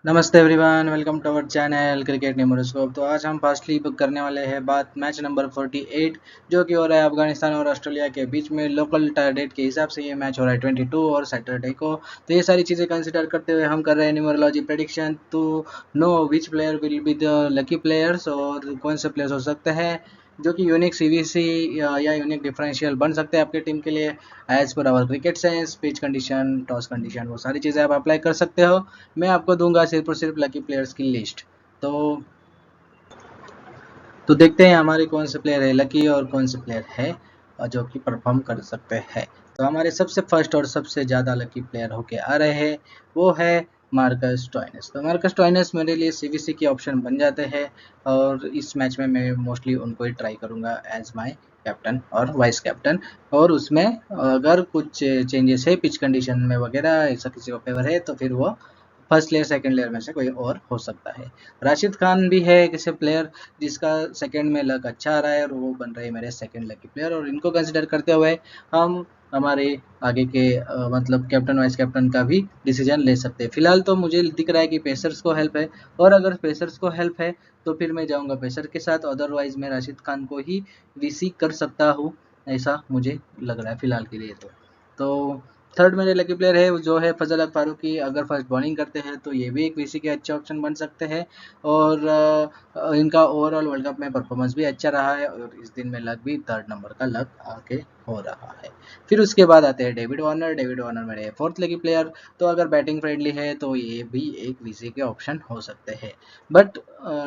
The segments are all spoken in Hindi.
नमस्ते everyone, welcome to our channel cricket numeroscope. तो आज हम फास्टली बुक करने वाले हैं बात मैच नंबर 48 जो कि हो रहा है अफगानिस्तान और ऑस्ट्रेलिया के बीच में। लोकल डेट के हिसाब से ये मैच हो रहा है 22 और सैटरडे को। तो ये सारी चीज़ें कंसिडर करते हुए हम कर रहे हैं numerology prediction to know which player will be the lucky players और कौन से प्लेयर्स हो सकते हैं जो कि यूनिक सीवीसी या यूनिक डिफरेंशियल बन सकते हैं आपके टीम के लिए as per our cricket science, pitch condition, toss condition, वो सारी चीज़ें आप अप्लाई कर सकते हो। मैं आपको दूंगा सिर्फ और सिर्फ लकी प्लेयर्स की लिस्ट। तो देखते हैं हमारे कौन से प्लेयर है लकी और कौन से प्लेयर है जो कि परफॉर्म कर सकते हैं। तो हमारे सबसे फर्स्ट और सबसे ज़्यादा लकी प्लेयर होके आ रहे हैं वो है मार्कस स्टोइनिस। तो मार्कस स्टोइनिस मेरे लिए सीवीसी के ऑप्शन बन जाते हैं और इस मैच में मैं मोस्टली उनको ही ट्राई करूँगा एज माय कैप्टन और वाइस कैप्टन। और उसमें अगर कुछ चेंजेस है पिच कंडीशन में वगैरह ऐसा किसी को फेवर है तो फिर वो फर्स्ट लेयर सेकंड लेयर में से कोई और हो सकता है। राशिद खान भी है किसी प्लेयर जिसका सेकंड में लक अच्छा आ रहा है और वो बन रहे हैं मेरे सेकंड लकी प्लेयर, और इनको कंसिडर करते हुए हम हमारे आगे के मतलब कैप्टन वाइस कैप्टन का भी डिसीजन ले सकते हैं। फिलहाल तो मुझे दिख रहा है कि पेसर्स को हेल्प है, और अगर पेसर्स को हेल्प है तो फिर मैं जाऊंगा पेसर के साथ, अदरवाइज मैं राशिद खान को ही वीसी कर सकता हूँ, ऐसा मुझे लग रहा है फिलहाल के लिए। तो थर्ड मेरे लकी प्लेयर है जो है फजल अक फारूकी। अगर फर्स्ट बॉलिंग करते हैं तो ये भी एक वीसी के अच्छे ऑप्शन बन सकते हैं, और इनका ओवरऑल वर्ल्ड कप में परफॉर्मेंस भी अच्छा रहा है और इस दिन में लक भी थर्ड नंबर का लक आके हो रहा है। फिर उसके बाद आते हैं डेविड वार्नर। डेविड वार्नर मेरे फोर्थ लकी प्लेयर। तो अगर बैटिंग फ्रेंडली है तो ये भी एक वीसी के ऑप्शन हो सकते हैं, बट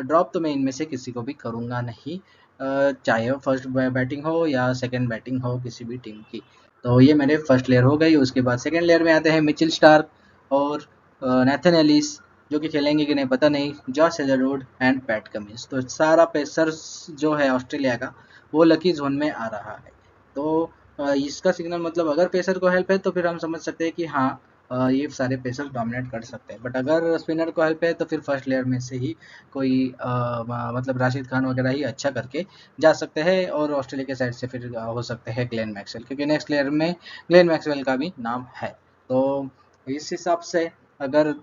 ड्रॉप तो मैं इनमें से किसी को भी करूँगा नहीं, चाहे वो फर्स्ट बैटिंग हो या सेकेंड बैटिंग हो किसी भी टीम की। तो ये मेरे फर्स्ट लेयर हो गई। उसके बाद सेकंड लेयर में आते हैं मिचेल स्टार्क और नेथन एलिस, जो कि खेलेंगे कि नहीं पता नहीं, Josh Hazlewood and PAT Cummins. तो सारा पेसर्स जो है ऑस्ट्रेलिया का वो लकी जोन में आ रहा है। तो इसका सिग्नल मतलब अगर पेसर को हेल्प है तो फिर हम समझ सकते हैं कि हाँ, ये सारे पेसर डोमिनेट कर सकते हैं, बट अगर स्पिनर को हेल्प है तो फिर फर्स्ट लेयर में से ही कोई मतलब राशिद खान वगैरह ही अच्छा करके जा सकते हैं, और ऑस्ट्रेलिया के साइड से फिर हो सकते हैं ग्लेन मैक्सवेल, क्योंकि नेक्स्ट लेयर में ग्लेन मैक्सवेल का भी नाम है। तो इस हिसाब से अगर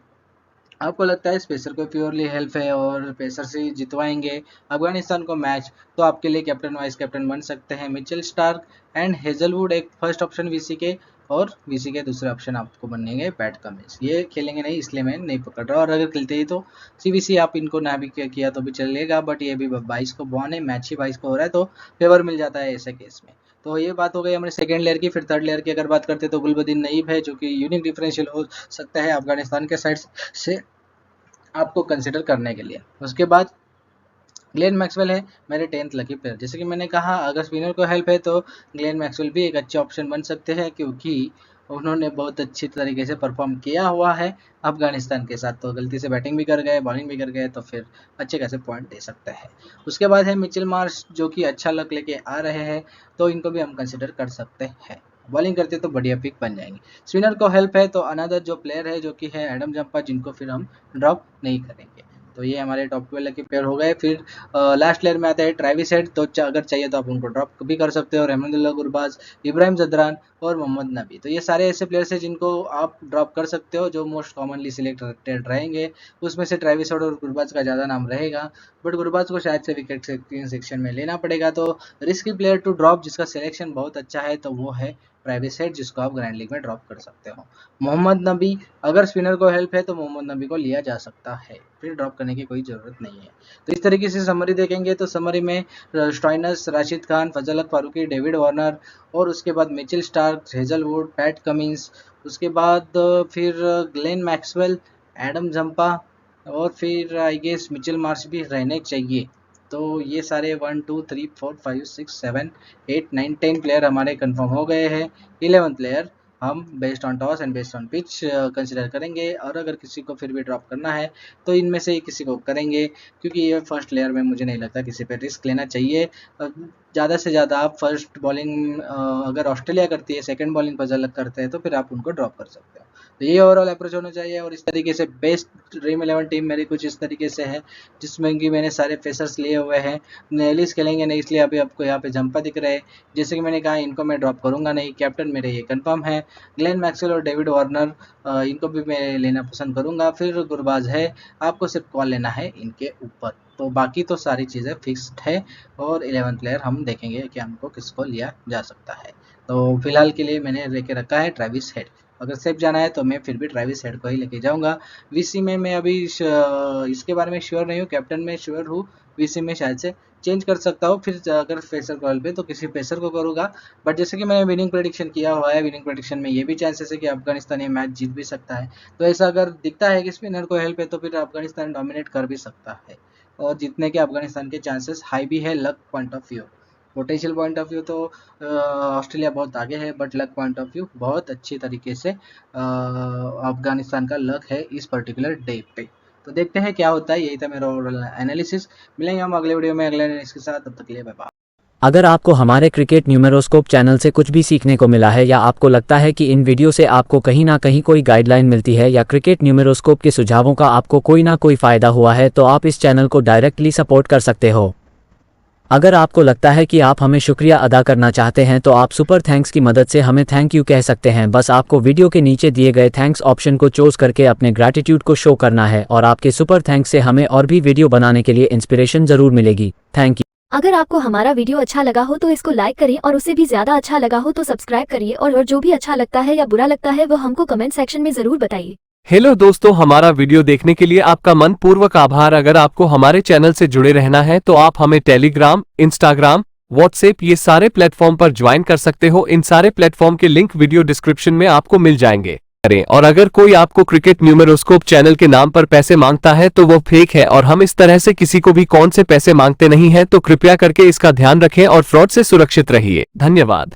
आपको लगता है पेसर को प्योरली हेल्प है और पेसर से जितवाएंगे अफगानिस्तान को मैच, तो आपके लिए कैप्टन वाइस कैप्टन बन सकते हैं मिचेल स्टार्क एंड हेजलवुड एक फर्स्ट ऑप्शन वीसी के, और वीसी के दूसरे ऑप्शन आपको बनेंगे पैट कमिंस। ये खेलेंगे नहीं इसलिए मैं नहीं पकड़ रहा, और अगर खेलते ही तो सीवीसी आप इनको ना भी किया तो भी चलेगा, बट ये भी 22 को बॉन है, मैच ही 22 को हो रहा है तो फेवर मिल जाता है ऐसे केस में। तो ये बात हो गई हमारे सेकंड लेयर की। फिर थर्ड लेयर की अगर बात करते हैं तो गुलबदीन नईब है जो कि यूनिक डिफरेंशियल हो सकता है अफगानिस्तान के साइड से आपको कंसिडर करने के लिए। उसके बाद ग्लेन मैक्सवेल है मेरे 10th लकी प्लेयर। जैसे कि मैंने कहा अगर स्पिनर को हेल्प है तो ग्लेन मैक्सवेल भी एक अच्छे ऑप्शन बन सकते हैं, क्योंकि उन्होंने बहुत अच्छी तरीके से परफॉर्म किया हुआ है अफगानिस्तान के साथ। तो गलती से बैटिंग भी कर गए, बॉलिंग भी कर गए, तो फिर अच्छे खासे पॉइंट दे सकते हैं। उसके बाद है मिचेल मार्श जो कि अच्छा लक लेके आ रहे हैं, तो इनको भी हम कंसिडर कर सकते हैं। बॉलिंग करते तो बढ़िया पिक बन जाएंगे। स्पिनर को हेल्प है तो अनदर जो प्लेयर है जो कि है एडम जंपा, जिनको फिर हम ड्रॉप नहीं करेंगे। तो ये हमारे टॉप 12 के प्लेयर हो गए। फिर लास्ट लेयर में आता है ट्रेविस हेड। तो अगर चाहिए तो आप उनको ड्रॉप भी कर सकते हो। रहमतुल्लाह गुरबाज, इब्राहिम जदरान और मोहम्मद नबी, तो ये सारे ऐसे प्लेयर्स हैं जिनको आप ड्रॉप कर सकते हो जो मोस्ट कॉमनली सिलेक्टेड रहेंगे। उसमें से ट्रेविस हेड और गुरबाज का ज़्यादा नाम रहेगा, बट गुरबाज को शायद से विकेट सेक्शन में लेना पड़ेगा। तो रिस्की प्लेयर टू ड्रॉप जिसका सिलेक्शन बहुत अच्छा है तो वो है ट्रेविस हेड, जिसको आप ग्रैंड लीग में ड्रॉप कर सकते हो। मोहम्मद नबी, अगर स्पिनर को हेल्प है तो मोहम्मद नबी को लिया जा सकता है, फिर ड्रॉप करने की कोई ज़रूरत नहीं है। तो इस तरीके से समरी देखेंगे तो समरी में स्टॉइनस, राशिद खान, फजल हक फारूकी, डेविड वार्नर, और उसके बाद Mitchell Starc, Hazlewood, PAT Cummins, उसके बाद फिर ग्लेन मैक्सवेल, एडम जंपा, और फिर आई गेस मिचेल मार्श भी रहने चाहिए। तो ये सारे 1 2 3 4 5 6 7 8 9 10 प्लेयर हमारे कंफर्म हो गए हैं। 11 प्लेयर हम based on toss and based on pitch consider करेंगे, और अगर किसी को फिर भी ड्रॉप करना है तो इनमें से ही किसी को करेंगे, क्योंकि ये फर्स्ट लेयर में मुझे नहीं लगता किसी पे रिस्क लेना चाहिए। ज़्यादा से ज़्यादा आप फर्स्ट बॉलिंग अगर ऑस्ट्रेलिया करती है, सेकंड बॉलिंग पर अलग करते हैं तो फिर आप उनको ड्रॉप कर सकते हो। तो ये ओवरऑल अप्रोच होना चाहिए। और इस तरीके से बेस्ट ड्रीम 11 टीम मेरी कुछ इस तरीके से है, जिसमें कि मैंने सारे फेसर्स लिए हुए हैं। नेलिस खेलेंगे नहीं, इसलिए अभी आपको यहाँ पे जंपा दिख रहा है। जैसे कि मैंने कहा, इनको मैं ड्रॉप करूंगा नहीं। कैप्टन मेरे ये कंफर्म है। ग्लेन मैक्सवेल और डेविड वार्नर, इनको भी मैं लेना पसंद करूंगा। फिर गुरबाज है, आपको सिर्फ कॉल लेना है इनके ऊपर। तो बाकी तो सारी चीज़ें फिक्स्ड है। और 11 प्लेयर हम देखेंगे कि हमको किसको लिया जा सकता है। तो फिलहाल के लिए मैंने लेके रखा है ट्रेविस हेड। अगर सेफ जाना है तो मैं फिर भी ट्रेविस हेड को ही लेके जाऊंगा। वीसी में मैं अभी इसके बारे में श्योर नहीं हूँ, कैप्टन में श्योर हूँ। वीसी में शायद से चेंज कर सकता हूँ, फिर अगर पेसर कॉल पे तो किसी पेसर को करूँगा। बट जैसे कि मैंने विनिंग प्रेडिक्शन किया हुआ है, विनिंग प्रेडिक्शन में ये भी चांसेस है कि अफगानिस्तान ये मैच जीत भी सकता है। तो ऐसा अगर दिखता है कि स्पिनर को हेल्प है तो फिर अफगानिस्तान डोमिनेट कर भी सकता है। और जीतने के अफगानिस्तान के चांसेस हाई भी है। Luck point of view, potential point of view तो ऑस्ट्रेलिया बहुत आगे है, but luck point of view बहुत अच्छी तरीके से अफगानिस्तान का लक है इस पर्टिकुलर डे पे। तो देखते हैं क्या होता है। यही था मेरा ओवरऑल एनालिसिस। मिलेंगे हम अगले वीडियो में अगले एनालिसिस के साथ। तब तक के लिए बाय बाय। अगर आपको हमारे क्रिकेट न्यूमेरोस्कोप चैनल से कुछ भी सीखने को मिला है या आपको लगता है कि इन वीडियो से आपको कहीं ना कहीं कोई गाइडलाइन मिलती है या क्रिकेट न्यूमेरोस्कोप के सुझावों का आपको कोई ना कोई फ़ायदा हुआ है, तो आप इस चैनल को डायरेक्टली सपोर्ट कर सकते हो। अगर आपको लगता है कि आप हमें शुक्रिया अदा करना चाहते हैं तो आप सुपर थैंक्स की मदद से हमें थैंक यू कह सकते हैं। बस आपको वीडियो के नीचे दिए गए थैंक्स ऑप्शन को चूज करके अपने ग्रैटिट्यूड को शो करना है और आपके सुपर थैंक्स से हमें और भी वीडियो बनाने के लिए इंस्पिरेशन जरूर मिलेगी। Thank you. अगर आपको हमारा वीडियो अच्छा लगा हो तो इसको लाइक करिए और उससे भी ज्यादा अच्छा लगा हो तो सब्सक्राइब करिए और जो भी अच्छा लगता है या बुरा लगता है वो हमको कमेंट सेक्शन में जरूर बताइए। हेलो दोस्तों, हमारा वीडियो देखने के लिए आपका मनपूर्वक आभार। अगर आपको हमारे चैनल से जुड़े रहना है तो आप हमें टेलीग्राम, इंस्टाग्राम, व्हाट्सएप ये सारे प्लेटफॉर्म पर ज्वाइन कर सकते हो। इन सारे प्लेटफॉर्म के लिंक वीडियो डिस्क्रिप्शन में आपको मिल जाएंगे। और अगर कोई आपको क्रिकेट न्यूमेरोस्कोप चैनल के नाम पर पैसे मांगता है तो वो फेक है और हम इस तरह से किसी को भी कौन से पैसे मांगते नहीं हैं, तो कृपया करके इसका ध्यान रखें और फ्रॉड से सुरक्षित रहिए। धन्यवाद।